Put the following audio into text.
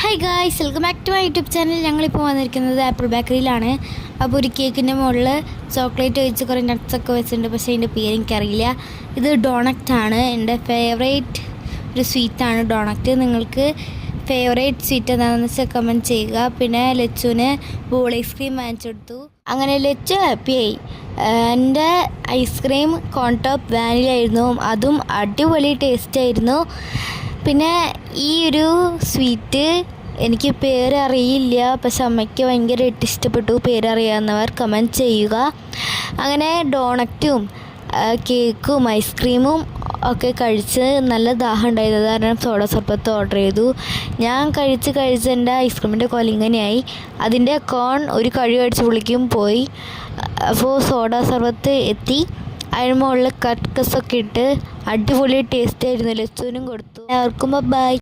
Hi guys, welcome back to my YouTube channel. ഞങ്ങളിപ്പോൾ വന്നിരിക്കുന്നത് apple ബേക്കറിയിലാണ്. അപ്പോൾ ഒരു കേക്കിൻ്റെ മുകളിൽ ചോക്ലേറ്റ് വെച്ച് കുറേ നട്ട്സൊക്കെ വെച്ചിട്ടുണ്ട്. പക്ഷേ അതിൻ്റെ പേര് എനിക്കറിയില്ല. ഇത് ഡോണറ്റാണ്. എൻ്റെ ഫേവറേറ്റ് ഒരു സ്വീറ്റാണ് ഡോണറ്റ്. നിങ്ങൾക്ക് ഫേവറേറ്റ് സ്വീറ്റ് എന്താണെന്ന് വെച്ചാൽ കമൻറ്റ് ചെയ്യുക. പിന്നെ ലച്ചുവിന് ബോൾ ഐസ്ക്രീം വാങ്ങിച്ചെടുത്തു. അങ്ങനെ ലച്ചു ഹാപ്പിയായി. എൻ്റെ ഐസ്ക്രീം കോൺ ടോപ്പ് വാനില ആയിരുന്നു. അതും അടിപൊളി ടേസ്റ്റായിരുന്നു. പിന്നെ ഈ ഒരു സ്വീറ്റ് എനിക്ക് പേരറിയില്ല, പക്ഷെ അമ്മയ്ക്ക് ഭയങ്കരമായിട്ട് ഇഷ്ടപ്പെട്ടു. പേരറിയാവുന്നവർ കമൻറ്റ് ചെയ്യുക. അങ്ങനെ ഡോണറ്റും കേക്കും ഐസ്ക്രീമും ഒക്കെ കഴിച്ച് നല്ല ദാഹം ഉണ്ടായത് കാരണം സോഡ സർബത്ത് ഓർഡർ ചെയ്തു. ഞാൻ കഴിച്ച് എൻ്റെ ഐസ്ക്രീമിൻ്റെ കൊലിങ്ങനെയായി. അതിൻ്റെ കോൺ ഒരു കഴി കഴിച്ച് പുളിക്കും പോയി. അപ്പോൾ സോഡ സർബത്ത് എത്തി. അതിന് മുകളിൽ കട്ട്കസൊക്കെ ഇട്ട് അടിപൊളി ടേസ്റ്റ് ആയിരുന്നു. ലച്ചുവിനും കൊടുത്തു. എല്ലാവർക്കും ബൈ.